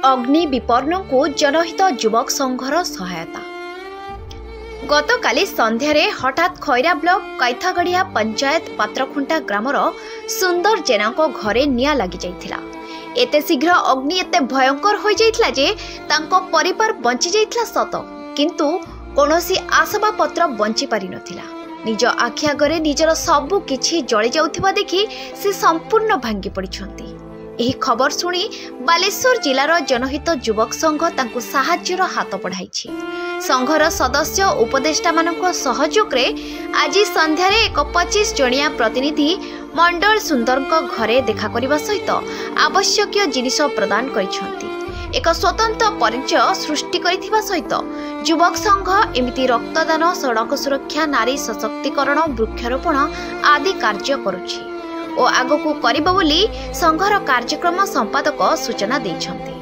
अग्नि विपन्न को जनहित युवक संघर सहायता। गतकाली संध्यारे हठात खैरा ब्लॉक कैथागढ़िया पंचायत पात्रखुंटा ग्रामर सुंदर जेना घरे निया लगी जाइथिला। एते शीघ्र अग्नि एते भयंकर हो जाइथिला जे तांको परिवार बंची जाइथिला सत, किंतु कोनोसी आसबा पत्र बंची पारि नथिला। निज आखि आगरे निजर सबु किछि जळि जाउथिबा देखि से संपूर्ण भांगी पड़िछंती। एही खबर सुनी बालेश्वर जिलार जनहित युवक संघ तांको साहाय्यर हाथ बढ़ाइछि। संघर सदस्य उपदेष्टा मानक सहयोग रे आज संध्यारे एक 25 जणिया प्रतिनिधि मंडल सुंदरक घरे देखा करने सहित आवश्यक जिनिस प्रदान करिसेंती। एक स्वतंत्र परिचय सृष्टि करिथिबा सहित युवक संघ एमिति रक्तदान, सड़क सुरक्षा, नारी सशक्तिकरण, वृक्षारोपण आदि कार्य करुछि और आगकू करिबो बोली संघर कार्यक्रम संपादक सूचना दैछंती।